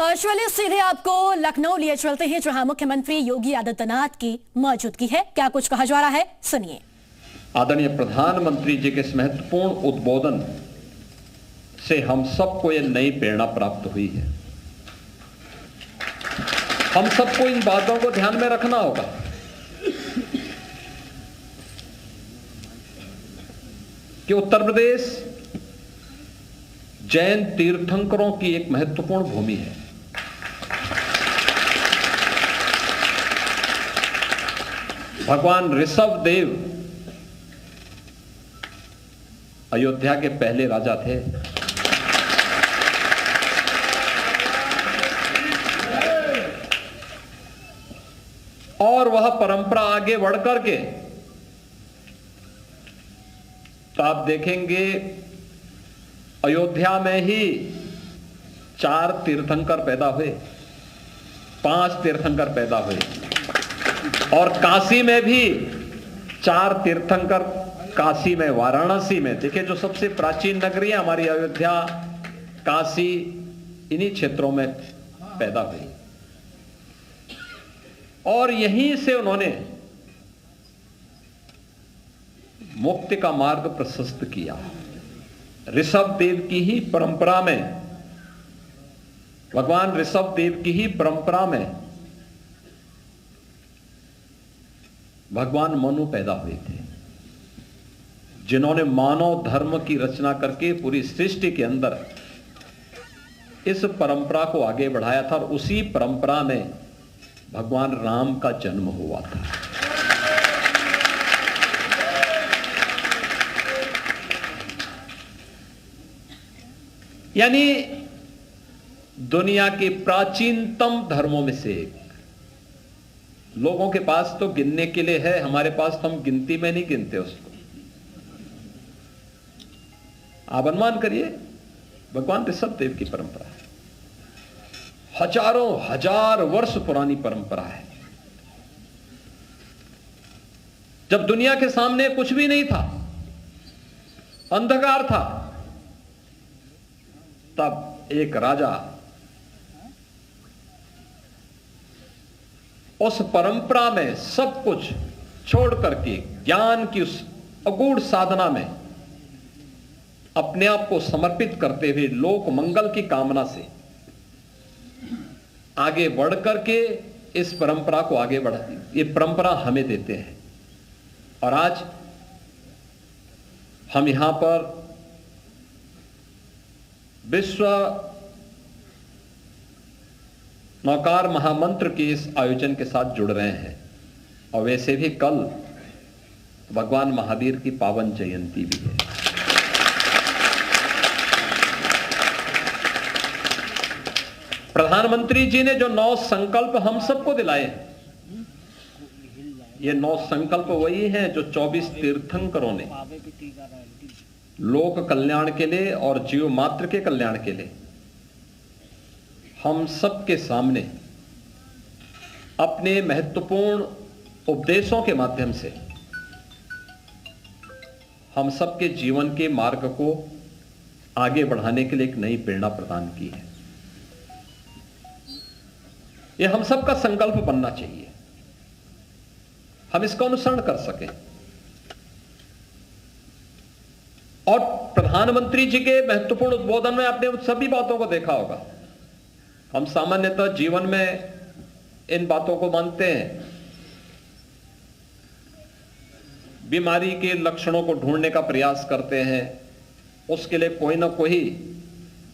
चलिए सीधे आपको लखनऊ लिए चलते हैं, जहां मुख्यमंत्री योगी आदित्यनाथ की मौजूदगी है। क्या कुछ कहा जा रहा है, सुनिए। आदरणीय प्रधानमंत्री जी के इस महत्वपूर्ण उद्बोधन से हम सबको यह नई प्रेरणा प्राप्त हुई है। हम सबको इन बातों को ध्यान में रखना होगा कि उत्तर प्रदेश जैन तीर्थंकरों की एक महत्वपूर्ण भूमि है। भगवान ऋषभ देव अयोध्या के पहले राजा थे। और वह परंपरा आगे बढ़कर के तो आप देखेंगे अयोध्या में ही 4 तीर्थंकर पैदा हुए, 5 तीर्थंकर पैदा हुए, और काशी में भी 4 तीर्थंकर, काशी में, वाराणसी में। देखिए, जो सबसे प्राचीन नगरी है हमारी अयोध्या, काशी, इन्हीं क्षेत्रों में पैदा हुई और यहीं से उन्होंने मुक्ति का मार्ग प्रशस्त किया। ऋषभ देव की ही परंपरा में, भगवान ऋषभ देव की ही परंपरा में भगवान मनु पैदा हुए थे, जिन्होंने मानव धर्म की रचना करके पूरी सृष्टि के अंदर इस परंपरा को आगे बढ़ाया था। और उसी परंपरा में भगवान राम का जन्म हुआ था। यानी दुनिया के प्राचीनतम धर्मों में से एक। लोगों के पास तो गिनने के लिए है, हमारे पास तो हम गिनती में नहीं गिनते उसको। आप अनुमान करिए, भगवान ऋषभ देव की परंपरा है, हजारों हजार वर्ष पुरानी परंपरा है। जब दुनिया के सामने कुछ भी नहीं था, अंधकार था, तब एक राजा उस परंपरा में सब कुछ छोड़ करके ज्ञान की उस अगूढ़ साधना में अपने आप को समर्पित करते हुए लोक मंगल की कामना से आगे बढ़ करके इस परंपरा को आगे बढ़ा, ये परंपरा हमें देते हैं। और आज हम यहां पर विश्व नौकार महामंत्र के इस आयोजन के साथ जुड़ रहे हैं। और वैसे भी कल भगवान महावीर की पावन जयंती भी है। प्रधानमंत्री जी ने जो 9 संकल्प हम सबको दिलाए हैं, ये 9 संकल्प वही हैं जो 24 तीर्थंकरों ने लोक कल्याण के लिए और जीव मात्र के कल्याण के लिए हम सबके सामने अपने महत्वपूर्ण उपदेशों के माध्यम से हम सबके जीवन के मार्ग को आगे बढ़ाने के लिए एक नई प्रेरणा प्रदान की है। यह हम सबका संकल्प बनना चाहिए, हम इसका अनुसरण कर सकें। और प्रधानमंत्री जी के महत्वपूर्ण उद्बोधन में आपने उन सभी बातों को देखा होगा। हम सामान्यतः जीवन में इन बातों को मानते हैं, बीमारी के लक्षणों को ढूंढने का प्रयास करते हैं, उसके लिए कोई ना कोई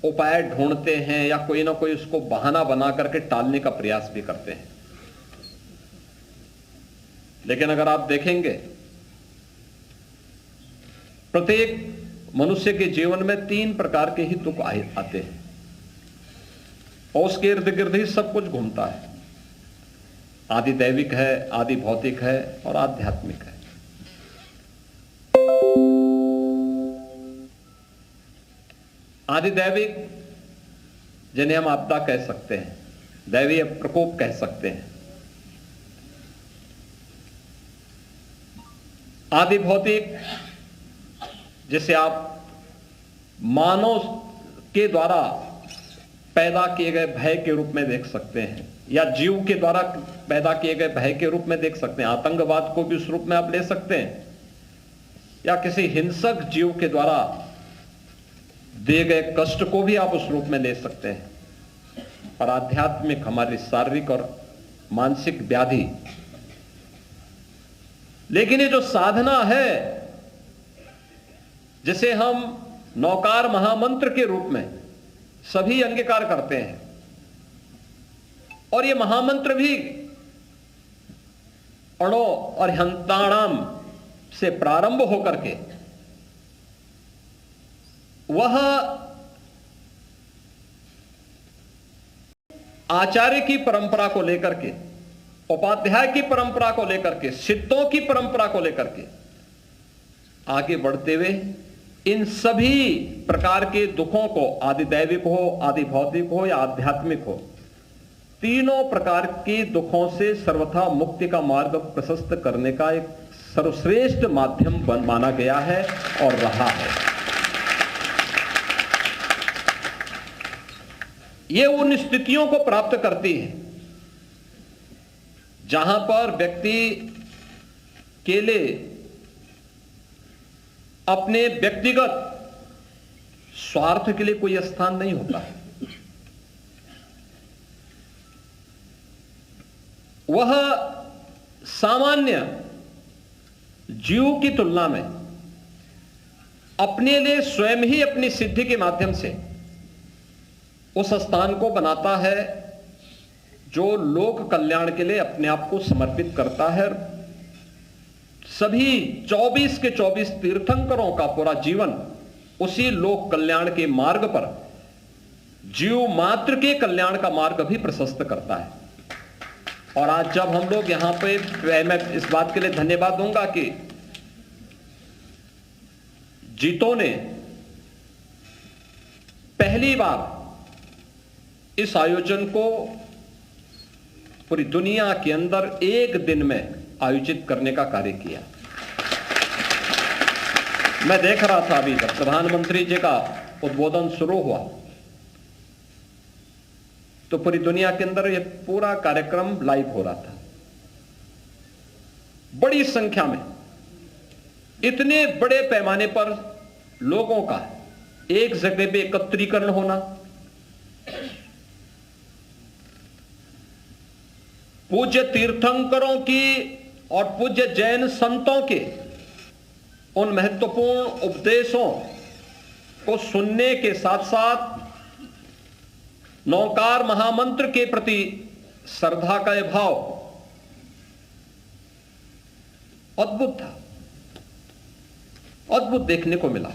उपाय ढूंढते हैं या कोई ना कोई उसको बहाना बना करके टालने का प्रयास भी करते हैं। लेकिन अगर आप देखेंगे, प्रत्येक मनुष्य के जीवन में 3 प्रकार के ही दुख आते हैं और उसके इर्द गिर्द ही सब कुछ घूमता है। आदि दैविक है, आदि भौतिक है और आध्यात्मिक है। आदि दैविक, जिन्हें हम आपदा कह सकते हैं, दैवीय प्रकोप कह सकते हैं। आदि भौतिक, जिसे आप मानव के द्वारा पैदा किए गए भय के रूप में देख सकते हैं, या जीव के द्वारा पैदा किए गए भय के रूप में देख सकते हैं। आतंकवाद को भी उस रूप में आप ले सकते हैं, या किसी हिंसक जीव के द्वारा दिए गए कष्ट को भी आप उस रूप में ले सकते हैं। और आध्यात्मिक हमारी शारीरिक और मानसिक व्याधि, लेकिन ये जो साधना है जिसे हम नौकार महामंत्र के रूप में सभी अंगीकार करते हैं, और ये महामंत्र भी अणो और हंताणाम से प्रारंभ होकर के वह आचार्य की परंपरा को लेकर के, उपाध्याय की परंपरा को लेकर के, सिद्धों की परंपरा को लेकर के आगे बढ़ते हुए इन सभी प्रकार के दुखों को, आदि दैविक हो, आदि भौतिक हो या आध्यात्मिक हो, तीनों प्रकार के दुखों से सर्वथा मुक्ति का मार्ग प्रशस्त करने का एक सर्वश्रेष्ठ माध्यम माना गया है और रहा है। ये उन स्थितियों को प्राप्त करती है जहां पर व्यक्ति के लिए अपने व्यक्तिगत स्वार्थ के लिए कोई स्थान नहीं होता। वह सामान्य जीव की तुलना में अपने लिए स्वयं ही अपनी सिद्धि के माध्यम से उस स्थान को बनाता है जो लोक कल्याण के लिए अपने आप को समर्पित करता है। सभी 24 के 24 तीर्थंकरों का पूरा जीवन उसी लोक कल्याण के मार्ग पर जीव मात्र के कल्याण का मार्ग भी प्रशस्त करता है। और आज जब हम लोग यहां पे, मैं इस बात के लिए धन्यवाद दूंगा कि जीतों ने पहली बार इस आयोजन को पूरी दुनिया के अंदर एक दिन में आयोजित करने का कार्य किया। मैं देख रहा था अभी जब प्रधानमंत्री जी का उद्बोधन शुरू हुआ तो पूरी दुनिया के अंदर यह पूरा कार्यक्रम लाइव हो रहा था। बड़ी संख्या में, इतने बड़े पैमाने पर लोगों का एक जगह पे एकत्रीकरण होना, पूज्य तीर्थंकरों की और पूज्य जैन संतों के उन महत्वपूर्ण उपदेशों को सुनने के साथ साथ नौकार महामंत्र के प्रति श्रद्धा का यह भाव अद्भुत था, अद्भुत देखने को मिला।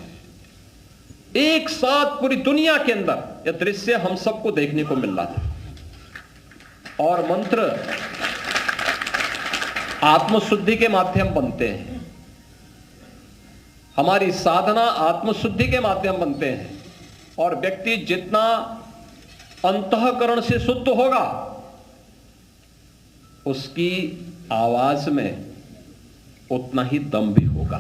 एक साथ पूरी दुनिया के अंदर यह दृश्य हम सबको देखने को मिल रहा था। और मंत्र आत्मशुद्धि के माध्यम बनते हैं, हमारी साधना आत्मशुद्धि के माध्यम बनते हैं, और व्यक्ति जितना अंतःकरण से शुद्ध होगा उसकी आवाज में उतना ही दम भी होगा,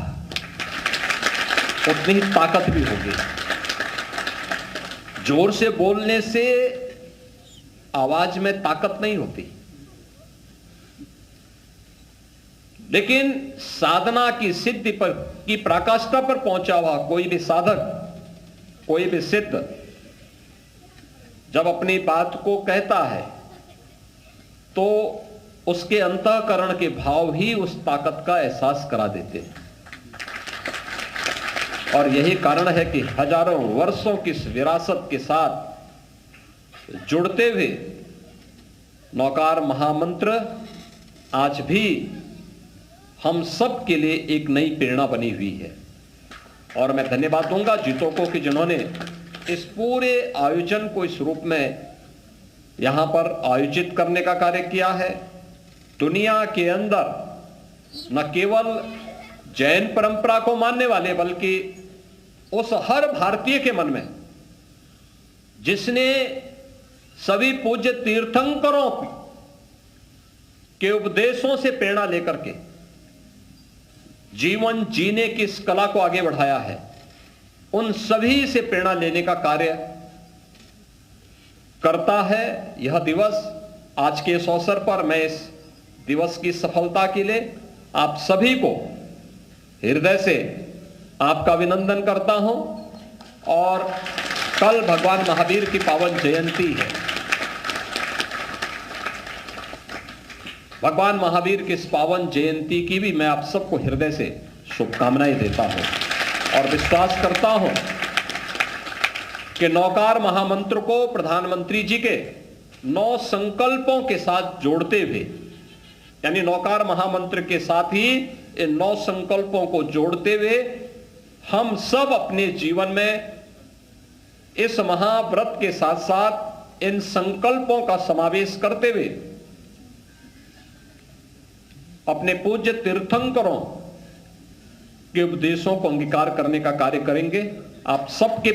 उतनी ही ताकत भी होगी। जोर से बोलने से आवाज में ताकत नहीं होती, लेकिन साधना की सिद्धि पर की पराकाष्ठा पर पहुंचा हुआ कोई भी साधक, कोई भी सिद्ध जब अपनी बात को कहता है तो उसके अंतःकरण के भाव ही उस ताकत का एहसास करा देते हैं। और यही कारण है कि हजारों वर्षों की इस विरासत के साथ जुड़ते हुए नौकार महामंत्र आज भी हम सब के लिए एक नई प्रेरणा बनी हुई है। और मैं धन्यवाद दूंगा जीतों को कि जिन्होंने इस पूरे आयोजन को इस रूप में यहां पर आयोजित करने का कार्य किया है। दुनिया के अंदर न केवल जैन परंपरा को मानने वाले बल्कि उस हर भारतीय के मन में जिसने सभी पूज्य तीर्थंकरों के उपदेशों से प्रेरणा लेकर के जीवन जीने की इस कला को आगे बढ़ाया है, उन सभी से प्रेरणा लेने का कार्य करता है। यह दिवस, आज के इस अवसर पर मैं इस दिवस की सफलता के लिए आप सभी को हृदय से आपका अभिनंदन करता हूं। और कल भगवान महावीर की पावन जयंती है। भगवान महावीर की इस पावन जयंती की भी मैं आप सबको हृदय से शुभकामनाएं देता हूं और विश्वास करता हूं कि नौकार महामंत्र को प्रधानमंत्री जी के 9 संकल्पों के साथ जोड़ते हुए, यानी नौकार महामंत्र के साथ ही इन 9 संकल्पों को जोड़ते हुए हम सब अपने जीवन में इस महाव्रत के साथ साथ इन संकल्पों का समावेश करते हुए अपने पूज्य तीर्थंकरों के उपदेशों को अंगीकार करने का कार्य करेंगे। आप सबके